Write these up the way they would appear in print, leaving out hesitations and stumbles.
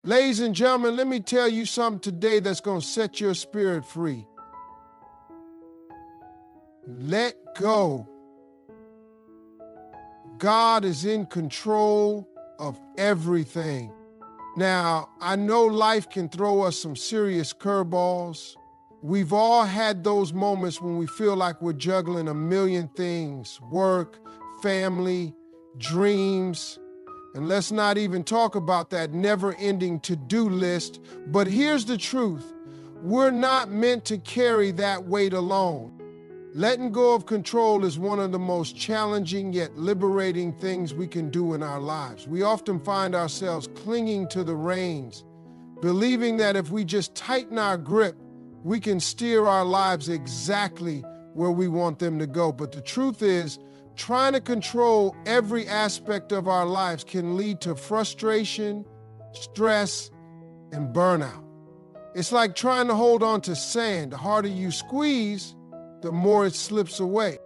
Ladies and gentlemen, let me tell you something today that's going to set your spirit free. Let go. God is in control of everything. Now, I know life can throw us some serious curveballs. We've all had those moments when we feel like we're juggling a million things: work, family, dreams. And let's not even talk about that never-ending to-do list. But here's the truth. We're not meant to carry that weight alone. Letting go of control is one of the most challenging yet liberating things we can do in our lives. We often find ourselves clinging to the reins, believing that if we just tighten our grip, we can steer our lives exactly where we want them to go. But the truth is, trying to control every aspect of our lives can lead to frustration, stress, and burnout. It's like trying to hold on to sand. The harder you squeeze, the more it slips away.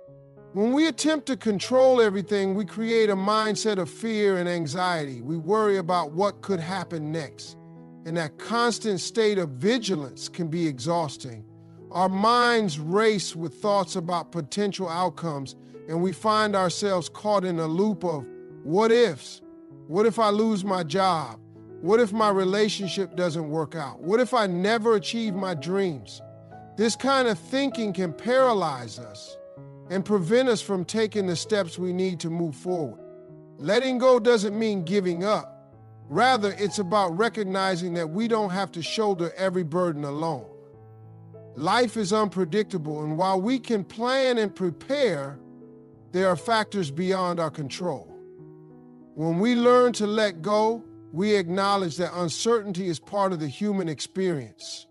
When we attempt to control everything, we create a mindset of fear and anxiety. We worry about what could happen next. And that constant state of vigilance can be exhausting. Our minds race with thoughts about potential outcomes, and we find ourselves caught in a loop of what ifs. What if I lose my job? What if my relationship doesn't work out? What if I never achieve my dreams? This kind of thinking can paralyze us and prevent us from taking the steps we need to move forward. Letting go doesn't mean giving up. Rather, it's about recognizing that we don't have to shoulder every burden alone. Life is unpredictable, and while we can plan and prepare, there are factors beyond our control. When we learn to let go, we acknowledge that uncertainty is part of the human experience.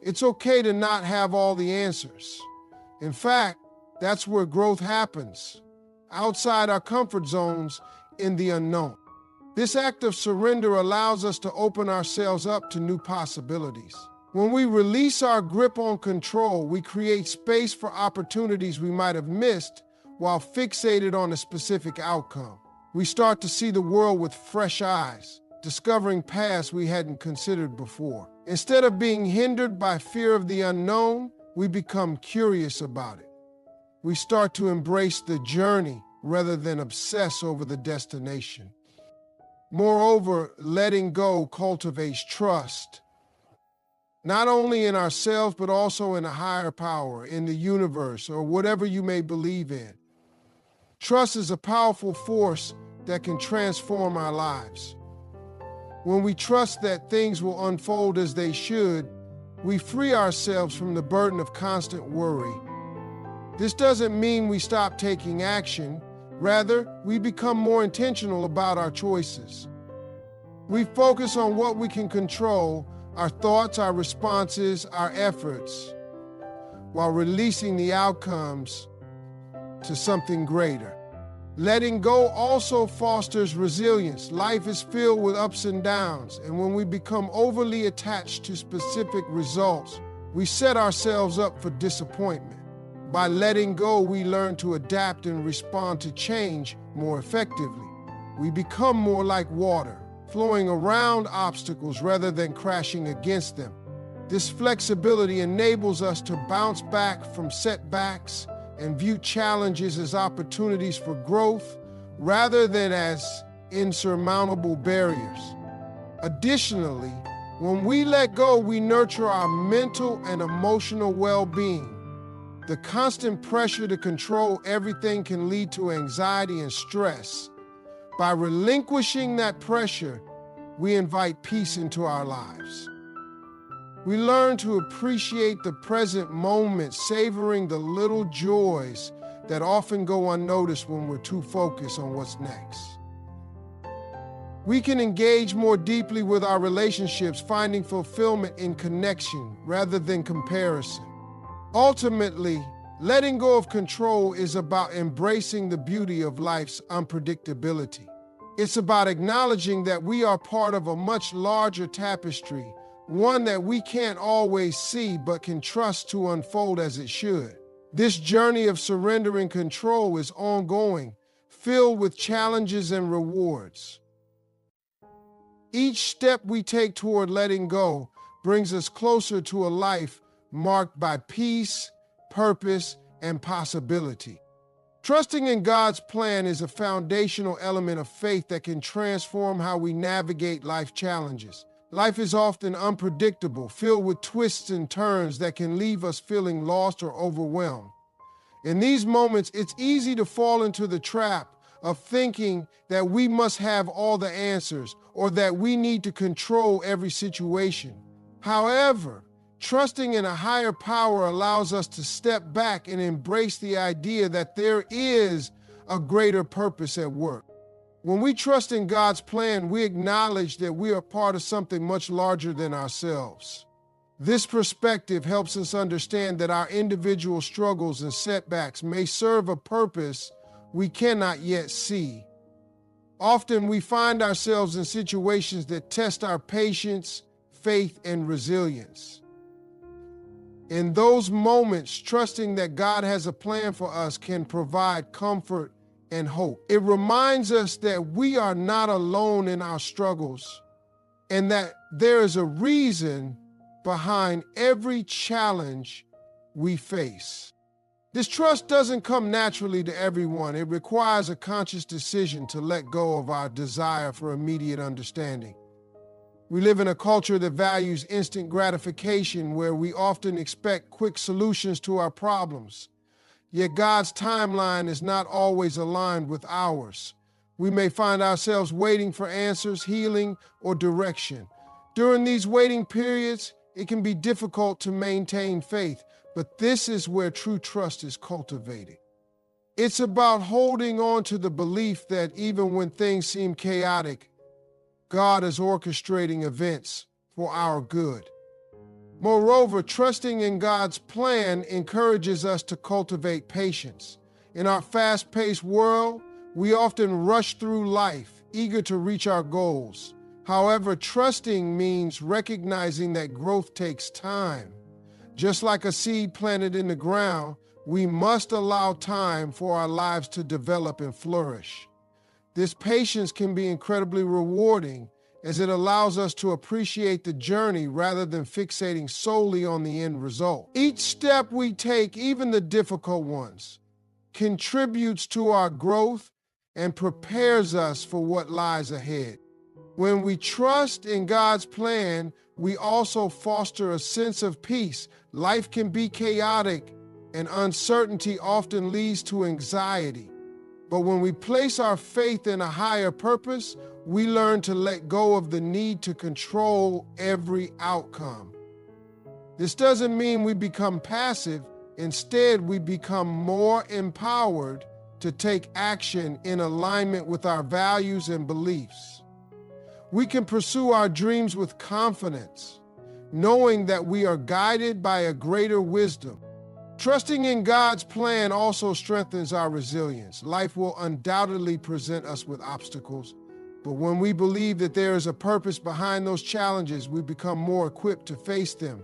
It's okay to not have all the answers. In fact, that's where growth happens, outside our comfort zones, in the unknown. This act of surrender allows us to open ourselves up to new possibilities. When we release our grip on control, we create space for opportunities we might have missed while fixated on a specific outcome. We start to see the world with fresh eyes, discovering paths we hadn't considered before. Instead of being hindered by fear of the unknown, we become curious about it. We start to embrace the journey rather than obsess over the destination. Moreover, letting go cultivates trust, not only in ourselves, but also in a higher power, in the universe, or whatever you may believe in. Trust is a powerful force that can transform our lives. When we trust that things will unfold as they should, we free ourselves from the burden of constant worry. This doesn't mean we stop taking action. Rather, we become more intentional about our choices. We focus on what we can control, our thoughts, our responses, our efforts, while releasing the outcomes to something greater. Letting go also fosters resilience. Life is filled with ups and downs, and when we become overly attached to specific results, we set ourselves up for disappointment. By letting go, we learn to adapt and respond to change more effectively. We become more like water, flowing around obstacles rather than crashing against them. This flexibility enables us to bounce back from setbacks and view challenges as opportunities for growth rather than as insurmountable barriers. Additionally, when we let go, we nurture our mental and emotional well-being. The constant pressure to control everything can lead to anxiety and stress. By relinquishing that pressure, we invite peace into our lives. We learn to appreciate the present moment, savoring the little joys that often go unnoticed when we're too focused on what's next. We can engage more deeply with our relationships, finding fulfillment in connection rather than comparison. Ultimately, letting go of control is about embracing the beauty of life's unpredictability. It's about acknowledging that we are part of a much larger tapestry, one that we can't always see but can trust to unfold as it should. This journey of surrendering control is ongoing, filled with challenges and rewards. Each step we take toward letting go brings us closer to a life marked by peace, purpose, and possibility. Trusting in God's plan is a foundational element of faith that can transform how we navigate life challenges. Life is often unpredictable, filled with twists and turns that can leave us feeling lost or overwhelmed. In these moments, it's easy to fall into the trap of thinking that we must have all the answers or that we need to control every situation. However, trusting in a higher power allows us to step back and embrace the idea that there is a greater purpose at work. When we trust in God's plan, we acknowledge that we are part of something much larger than ourselves. This perspective helps us understand that our individual struggles and setbacks may serve a purpose we cannot yet see. Often we find ourselves in situations that test our patience, faith, and resilience. In those moments, trusting that God has a plan for us can provide comfort and hope. It reminds us that we are not alone in our struggles and that there is a reason behind every challenge we face. This trust doesn't come naturally to everyone. It requires a conscious decision to let go of our desire for immediate understanding. We live in a culture that values instant gratification, where we often expect quick solutions to our problems. Yet God's timeline is not always aligned with ours. We may find ourselves waiting for answers, healing, or direction. During these waiting periods, it can be difficult to maintain faith, but this is where true trust is cultivated. It's about holding on to the belief that even when things seem chaotic, God is orchestrating events for our good. Moreover, trusting in God's plan encourages us to cultivate patience. In our fast-paced world, we often rush through life, eager to reach our goals. However, trusting means recognizing that growth takes time. Just like a seed planted in the ground, we must allow time for our lives to develop and flourish. This patience can be incredibly rewarding, as it allows us to appreciate the journey rather than fixating solely on the end result. Each step we take, even the difficult ones, contributes to our growth and prepares us for what lies ahead. When we trust in God's plan, we also foster a sense of peace. Life can be chaotic, and uncertainty often leads to anxiety. But when we place our faith in a higher purpose, we learn to let go of the need to control every outcome. This doesn't mean we become passive. Instead, we become more empowered to take action in alignment with our values and beliefs. We can pursue our dreams with confidence, knowing that we are guided by a greater wisdom. Trusting in God's plan also strengthens our resilience. Life will undoubtedly present us with obstacles, but when we believe that there is a purpose behind those challenges, we become more equipped to face them.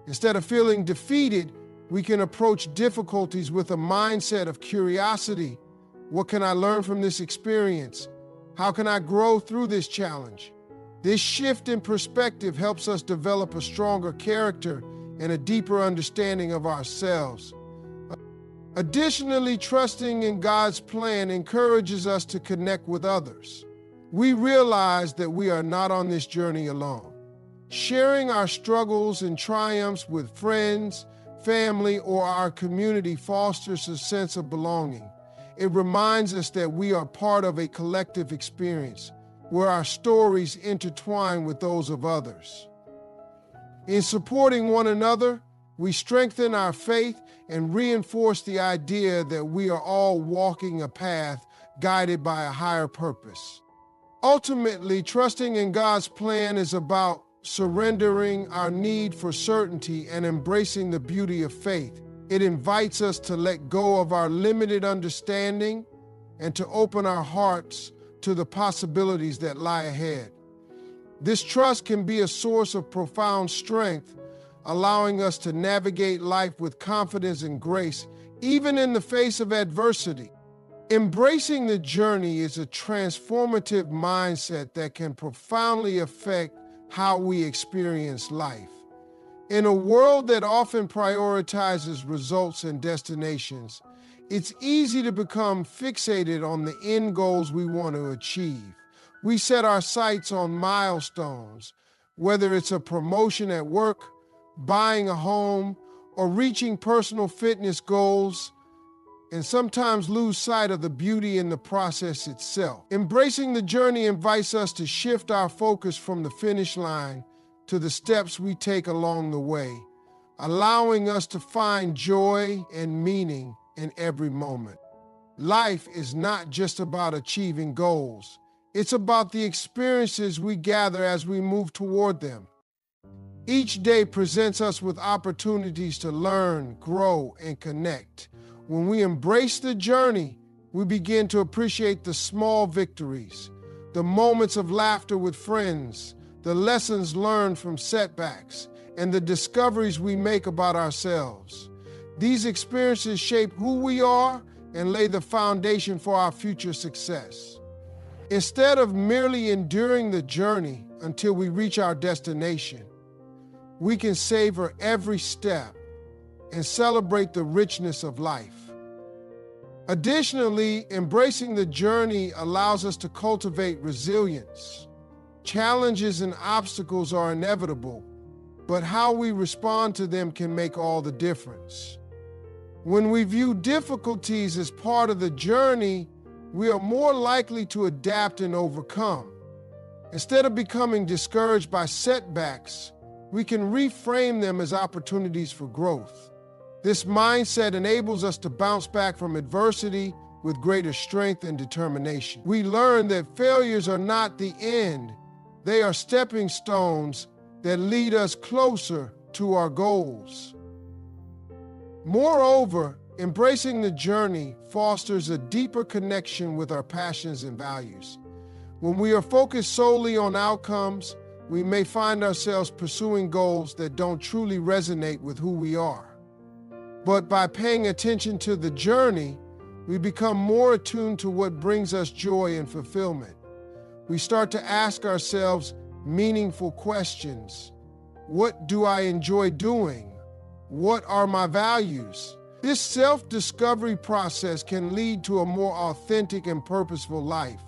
Instead of feeling defeated, we can approach difficulties with a mindset of curiosity. What can I learn from this experience? How can I grow through this challenge? This shift in perspective helps us develop a stronger character and a deeper understanding of ourselves. Additionally, trusting in God's plan encourages us to connect with others. We realize that we are not on this journey alone. Sharing our struggles and triumphs with friends, family, or our community fosters a sense of belonging. It reminds us that we are part of a collective experience where our stories intertwine with those of others. In supporting one another, we strengthen our faith and reinforce the idea that we are all walking a path guided by a higher purpose. Ultimately, trusting in God's plan is about surrendering our need for certainty and embracing the beauty of faith. It invites us to let go of our limited understanding and to open our hearts to the possibilities that lie ahead. This trust can be a source of profound strength, allowing us to navigate life with confidence and grace, even in the face of adversity. Embracing the journey is a transformative mindset that can profoundly affect how we experience life. In a world that often prioritizes results and destinations, it's easy to become fixated on the end goals we want to achieve. We set our sights on milestones, whether it's a promotion at work, buying a home, or reaching personal fitness goals, and sometimes lose sight of the beauty in the process itself. Embracing the journey invites us to shift our focus from the finish line to the steps we take along the way, allowing us to find joy and meaning in every moment. Life is not just about achieving goals. It's about the experiences we gather as we move toward them. Each day presents us with opportunities to learn, grow, and connect. When we embrace the journey, we begin to appreciate the small victories, the moments of laughter with friends, the lessons learned from setbacks, and the discoveries we make about ourselves. These experiences shape who we are and lay the foundation for our future success. Instead of merely enduring the journey until we reach our destination, we can savor every step and celebrate the richness of life. Additionally, embracing the journey allows us to cultivate resilience. Challenges and obstacles are inevitable, but how we respond to them can make all the difference. When we view difficulties as part of the journey, we are more likely to adapt and overcome. Instead of becoming discouraged by setbacks, we can reframe them as opportunities for growth. This mindset enables us to bounce back from adversity with greater strength and determination. We learn that failures are not the end. They are stepping stones that lead us closer to our goals. Moreover, embracing the journey fosters a deeper connection with our passions and values. When we are focused solely on outcomes, we may find ourselves pursuing goals that don't truly resonate with who we are. But by paying attention to the journey, we become more attuned to what brings us joy and fulfillment. We start to ask ourselves meaningful questions. What do I enjoy doing? What are my values? This self-discovery process can lead to a more authentic and purposeful life.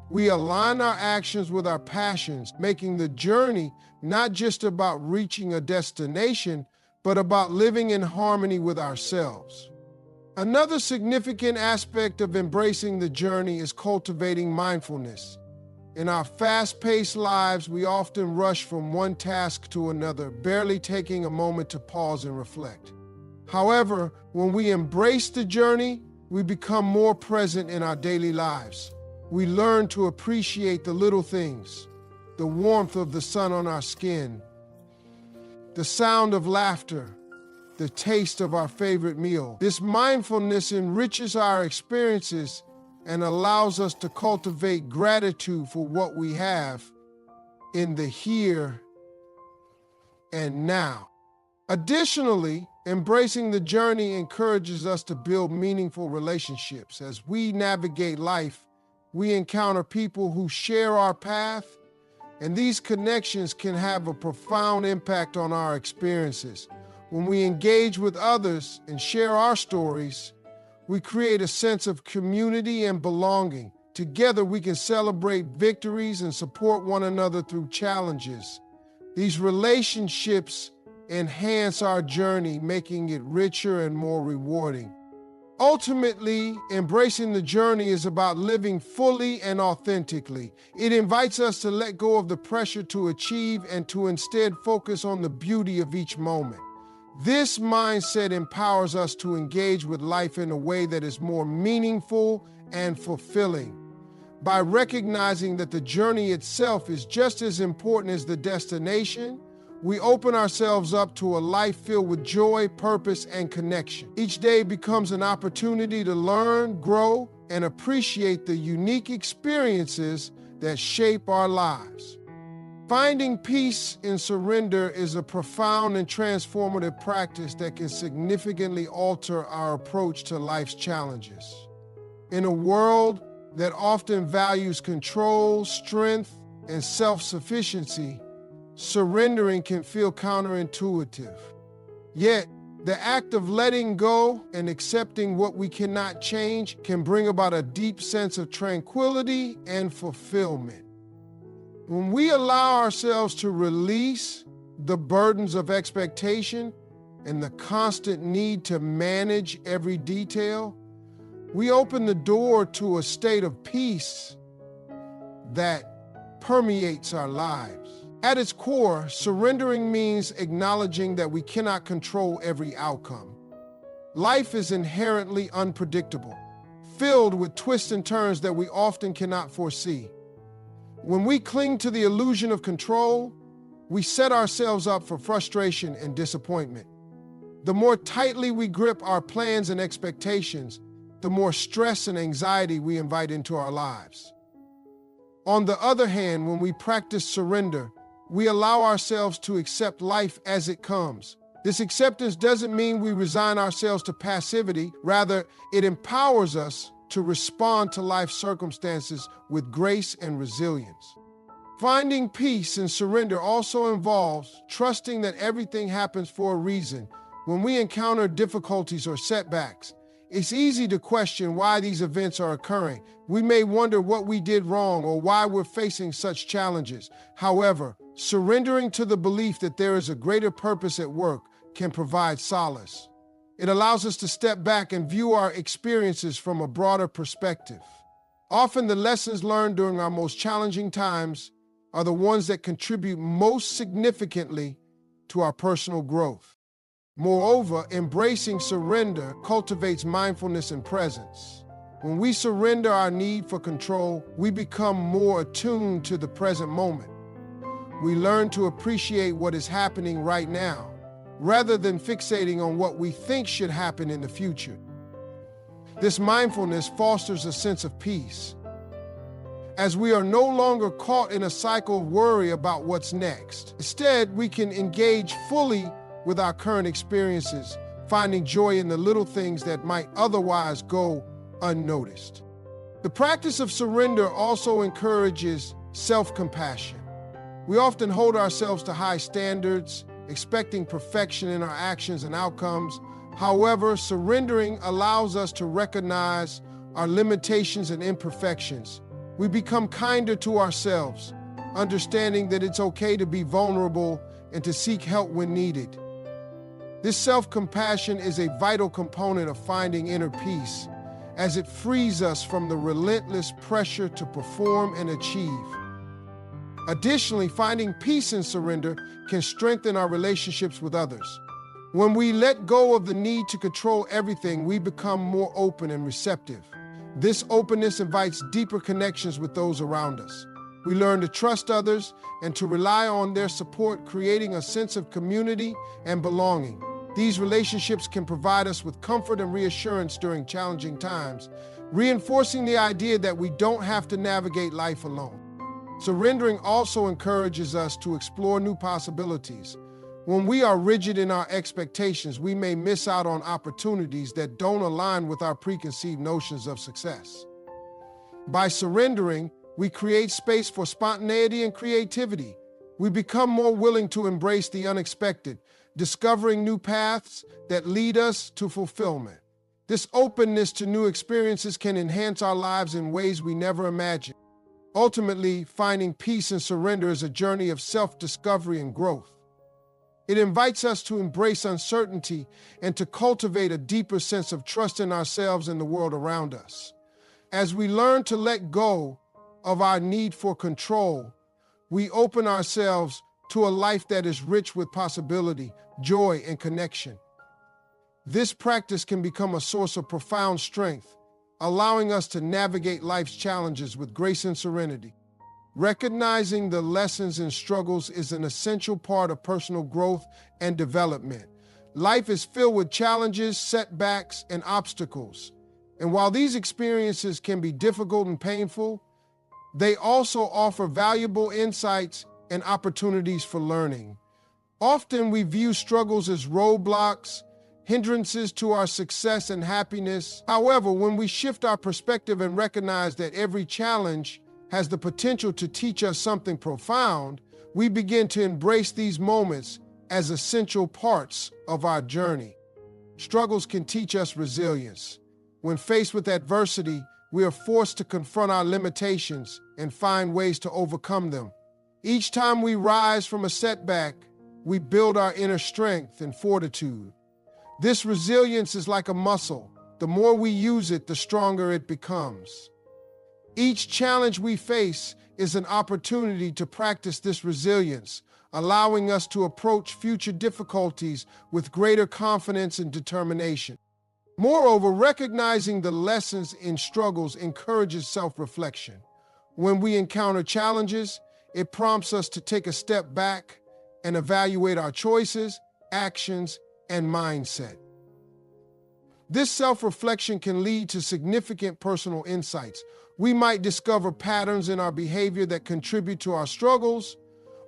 We align our actions with our passions, making the journey not just about reaching a destination, but about living in harmony with ourselves. Another significant aspect of embracing the journey is cultivating mindfulness. In our fast-paced lives, we often rush from one task to another, barely taking a moment to pause and reflect. However, when we embrace the journey, we become more present in our daily lives. We learn to appreciate the little things, the warmth of the sun on our skin, the sound of laughter, the taste of our favorite meal. This mindfulness enriches our experiences and allows us to cultivate gratitude for what we have in the here and now. Additionally, embracing the journey encourages us to build meaningful relationships. As we navigate life, we encounter people who share our path, and these connections can have a profound impact on our experiences. When we engage with others and share our stories, we create a sense of community and belonging. Together, we can celebrate victories and support one another through challenges. These relationships enhance our journey, making it richer and more rewarding. Ultimately, embracing the journey is about living fully and authentically. It invites us to let go of the pressure to achieve and to instead focus on the beauty of each moment. This mindset empowers us to engage with life in a way that is more meaningful and fulfilling. By recognizing that the journey itself is just as important as the destination, we open ourselves up to a life filled with joy, purpose, and connection. Each day becomes an opportunity to learn, grow, and appreciate the unique experiences that shape our lives. Finding peace in surrender is a profound and transformative practice that can significantly alter our approach to life's challenges. In a world that often values control, strength, and self-sufficiency, surrendering can feel counterintuitive. Yet, the act of letting go and accepting what we cannot change can bring about a deep sense of tranquility and fulfillment. When we allow ourselves to release the burdens of expectation and the constant need to manage every detail, we open the door to a state of peace that permeates our lives. At its core, surrendering means acknowledging that we cannot control every outcome. Life is inherently unpredictable, filled with twists and turns that we often cannot foresee. When we cling to the illusion of control, we set ourselves up for frustration and disappointment. The more tightly we grip our plans and expectations, the more stress and anxiety we invite into our lives. On the other hand, when we practice surrender, we allow ourselves to accept life as it comes. This acceptance doesn't mean we resign ourselves to passivity. Rather, it empowers us to respond to life's circumstances with grace and resilience. Finding peace and surrender also involves trusting that everything happens for a reason. When we encounter difficulties or setbacks, it's easy to question why these events are occurring. We may wonder what we did wrong or why we're facing such challenges. However, surrendering to the belief that there is a greater purpose at work can provide solace. It allows us to step back and view our experiences from a broader perspective. Often the lessons learned during our most challenging times are the ones that contribute most significantly to our personal growth. Moreover, embracing surrender cultivates mindfulness and presence. When we surrender our need for control, we become more attuned to the present moment. We learn to appreciate what is happening right now, rather than fixating on what we think should happen in the future. This mindfulness fosters a sense of peace, as we are no longer caught in a cycle of worry about what's next. Instead, we can engage fully with our current experiences, finding joy in the little things that might otherwise go unnoticed. The practice of surrender also encourages self-compassion. We often hold ourselves to high standards, expecting perfection in our actions and outcomes. However, surrendering allows us to recognize our limitations and imperfections. We become kinder to ourselves, understanding that it's okay to be vulnerable and to seek help when needed. This self-compassion is a vital component of finding inner peace, as it frees us from the relentless pressure to perform and achieve. Additionally, finding peace in surrender can strengthen our relationships with others. When we let go of the need to control everything, we become more open and receptive. This openness invites deeper connections with those around us. We learn to trust others and to rely on their support, creating a sense of community and belonging. These relationships can provide us with comfort and reassurance during challenging times, reinforcing the idea that we don't have to navigate life alone. Surrendering also encourages us to explore new possibilities. When we are rigid in our expectations, we may miss out on opportunities that don't align with our preconceived notions of success. By surrendering, we create space for spontaneity and creativity. We become more willing to embrace the unexpected, discovering new paths that lead us to fulfillment. This openness to new experiences can enhance our lives in ways we never imagined. Ultimately, finding peace and surrender is a journey of self-discovery and growth. It invites us to embrace uncertainty and to cultivate a deeper sense of trust in ourselves and the world around us. As we learn to let go of our need for control, we open ourselves to a life that is rich with possibility, joy, and connection. This practice can become a source of profound strength, allowing us to navigate life's challenges with grace and serenity. Recognizing the lessons and struggles is an essential part of personal growth and development. Life is filled with challenges, setbacks, and obstacles. And while these experiences can be difficult and painful, they also offer valuable insights and opportunities for learning. Often we view struggles as roadblocks, hindrances to our success and happiness. However, when we shift our perspective and recognize that every challenge has the potential to teach us something profound, we begin to embrace these moments as essential parts of our journey. Struggles can teach us resilience. When faced with adversity, we are forced to confront our limitations and find ways to overcome them. Each time we rise from a setback, we build our inner strength and fortitude. This resilience is like a muscle. The more we use it, the stronger it becomes. Each challenge we face is an opportunity to practice this resilience, allowing us to approach future difficulties with greater confidence and determination. Moreover, recognizing the lessons in struggles encourages self-reflection. When we encounter challenges, it prompts us to take a step back and evaluate our choices, actions, and mindset. This self-reflection can lead to significant personal insights. We might discover patterns in our behavior that contribute to our struggles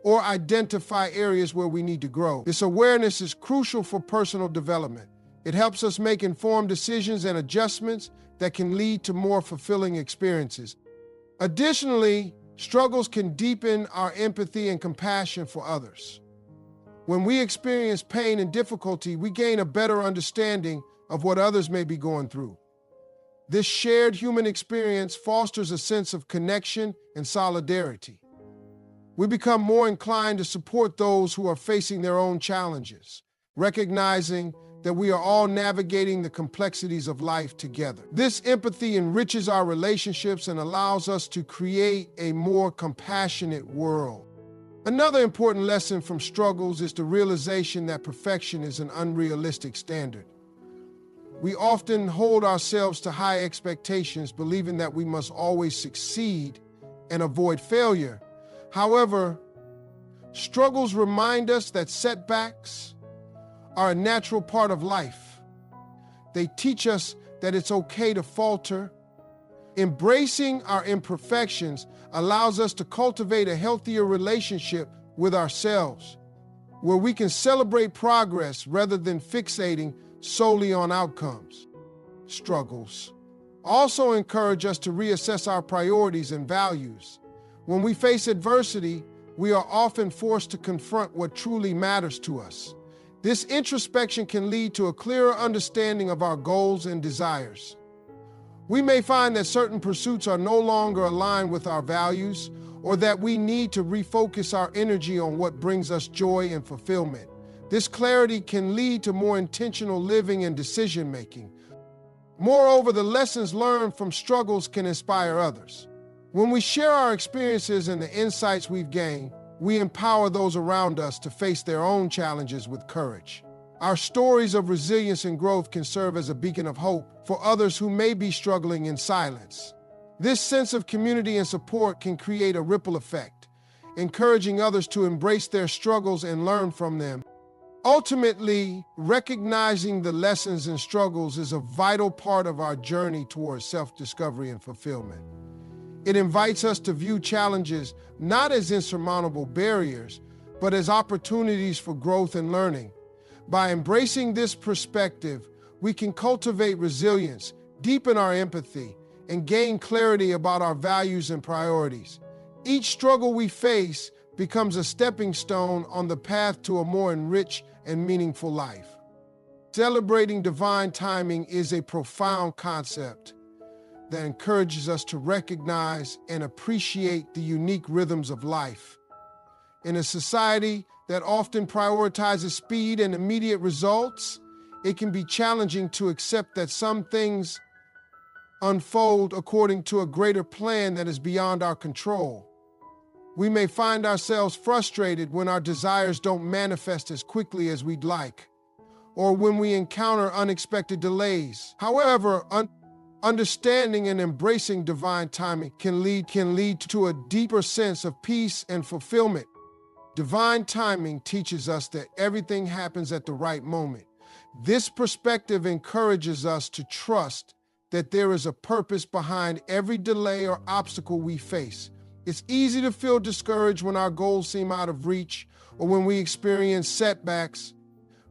or identify areas where we need to grow. This awareness is crucial for personal development. It helps us make informed decisions and adjustments that can lead to more fulfilling experiences. Additionally, struggles can deepen our empathy and compassion for others. When we experience pain and difficulty, we gain a better understanding of what others may be going through. This shared human experience fosters a sense of connection and solidarity. We become more inclined to support those who are facing their own challenges, recognizing that we are all navigating the complexities of life together. This empathy enriches our relationships and allows us to create a more compassionate world. Another important lesson from struggles is the realization that perfection is an unrealistic standard. We often hold ourselves to high expectations, believing that we must always succeed and avoid failure. However, struggles remind us that setbacks are a natural part of life. They teach us that it's okay to falter. Embracing our imperfections allows us to cultivate a healthier relationship with ourselves, where we can celebrate progress rather than fixating solely on outcomes. Struggles also encourage us to reassess our priorities and values. When we face adversity, we are often forced to confront what truly matters to us. This introspection can lead to a clearer understanding of our goals and desires. We may find that certain pursuits are no longer aligned with our values, or that we need to refocus our energy on what brings us joy and fulfillment. This clarity can lead to more intentional living and decision-making. Moreover, the lessons learned from struggles can inspire others. When we share our experiences and the insights we've gained, we empower those around us to face their own challenges with courage. Our stories of resilience and growth can serve as a beacon of hope for others who may be struggling in silence. This sense of community and support can create a ripple effect, encouraging others to embrace their struggles and learn from them. Ultimately, recognizing the lessons and struggles is a vital part of our journey towards self-discovery and fulfillment. It invites us to view challenges not as insurmountable barriers, but as opportunities for growth and learning. By embracing this perspective, we can cultivate resilience, deepen our empathy, and gain clarity about our values and priorities. Each struggle we face becomes a stepping stone on the path to a more enriched and meaningful life. Celebrating divine timing is a profound concept that encourages us to recognize and appreciate the unique rhythms of life. In a society that often prioritizes speed and immediate results, it can be challenging to accept that some things unfold according to a greater plan that is beyond our control. We may find ourselves frustrated when our desires don't manifest as quickly as we'd like, or when we encounter unexpected delays. However, understanding and embracing divine timing can lead to a deeper sense of peace and fulfillment. Divine timing teaches us that everything happens at the right moment. This perspective encourages us to trust that there is a purpose behind every delay or obstacle we face. It's easy to feel discouraged when our goals seem out of reach or when we experience setbacks.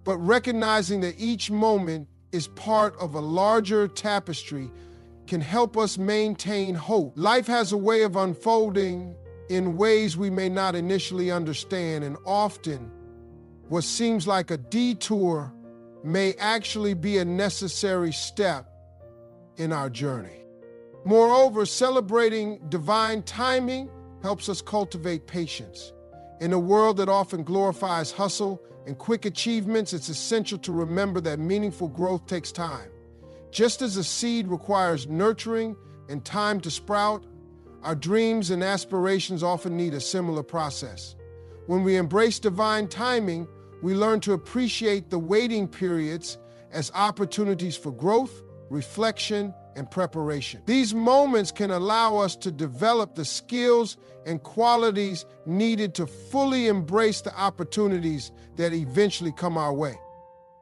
but recognizing that each moment is part of a larger tapestry can help us maintain hope. Life has a way of unfolding in ways we may not initially understand, and often what seems like a detour may actually be a necessary step in our journey. Moreover, celebrating divine timing helps us cultivate patience. In a world that often glorifies hustle and quick achievements, it's essential to remember that meaningful growth takes time. Just as a seed requires nurturing and time to sprout, our dreams and aspirations often need a similar process. When we embrace divine timing, we learn to appreciate the waiting periods as opportunities for growth, reflection, and preparation. These moments can allow us to develop the skills and qualities needed to fully embrace the opportunities that eventually come our way.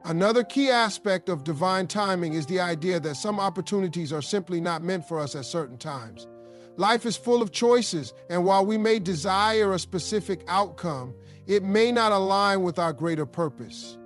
Another key aspect of divine timing is the idea that some opportunities are simply not meant for us at certain times. Life is full of choices, and while we may desire a specific outcome, it may not align with our greater purpose.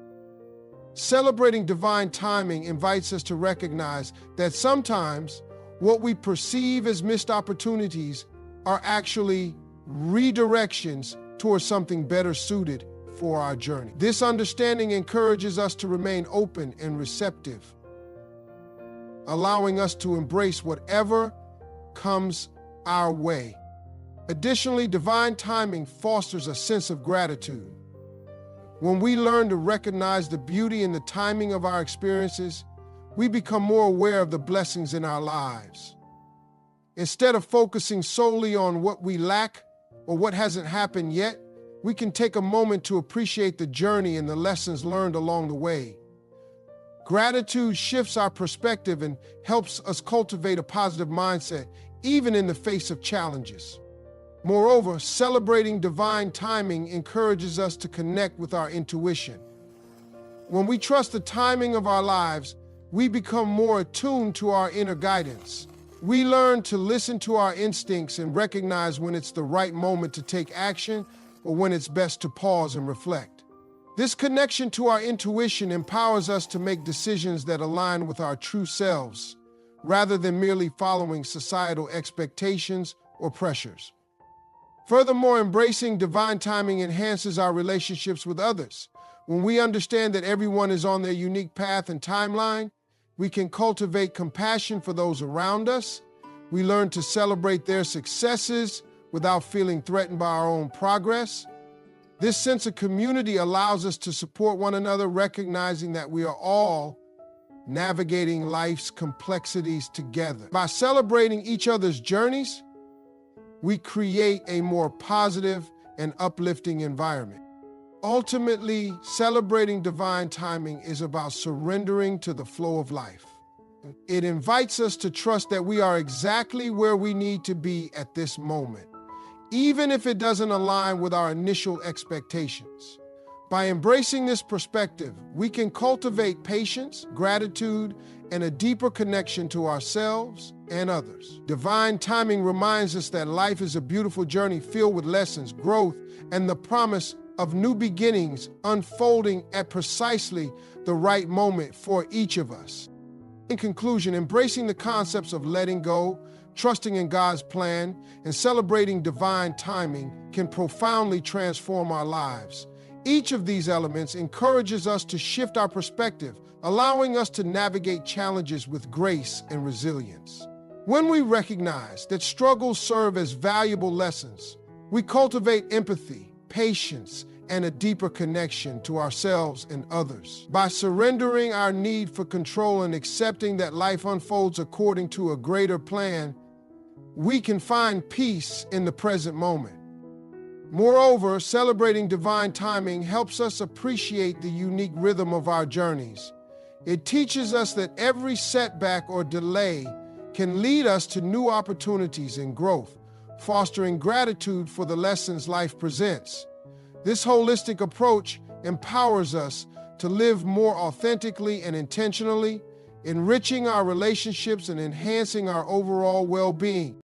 Celebrating divine timing invites us to recognize that sometimes what we perceive as missed opportunities are actually redirections towards something better suited for our journey. This understanding encourages us to remain open and receptive, allowing us to embrace whatever comes our way. Additionally, divine timing fosters a sense of gratitude. When we learn to recognize the beauty and the timing of our experiences, we become more aware of the blessings in our lives. Instead of focusing solely on what we lack or what hasn't happened yet, we can take a moment to appreciate the journey and the lessons learned along the way. Gratitude shifts our perspective and helps us cultivate a positive mindset, even in the face of challenges. Moreover, celebrating divine timing encourages us to connect with our intuition. When we trust the timing of our lives, we become more attuned to our inner guidance. We learn to listen to our instincts and recognize when it's the right moment to take action or when it's best to pause and reflect. This connection to our intuition empowers us to make decisions that align with our true selves, rather than merely following societal expectations or pressures. Furthermore, embracing divine timing enhances our relationships with others. When we understand that everyone is on their unique path and timeline, we can cultivate compassion for those around us. We learn to celebrate their successes without feeling threatened by our own progress. This sense of community allows us to support one another, recognizing that we are all navigating life's complexities together. By celebrating each other's journeys, we create a more positive and uplifting environment. Ultimately, celebrating divine timing is about surrendering to the flow of life. It invites us to trust that we are exactly where we need to be at this moment, even if it doesn't align with our initial expectations. By embracing this perspective, we can cultivate patience, gratitude, and a deeper connection to ourselves and others. Divine timing reminds us that life is a beautiful journey filled with lessons, growth, and the promise of new beginnings unfolding at precisely the right moment for each of us. In conclusion, embracing the concepts of letting go, trusting in God's plan, and celebrating divine timing can profoundly transform our lives. Each of these elements encourages us to shift our perspective, allowing us to navigate challenges with grace and resilience. When we recognize that struggles serve as valuable lessons, we cultivate empathy, patience, and a deeper connection to ourselves and others. By surrendering our need for control and accepting that life unfolds according to a greater plan, we can find peace in the present moment. Moreover, celebrating divine timing helps us appreciate the unique rhythm of our journeys. It teaches us that every setback or delay can lead us to new opportunities and growth, fostering gratitude for the lessons life presents. This holistic approach empowers us to live more authentically and intentionally, enriching our relationships and enhancing our overall well-being.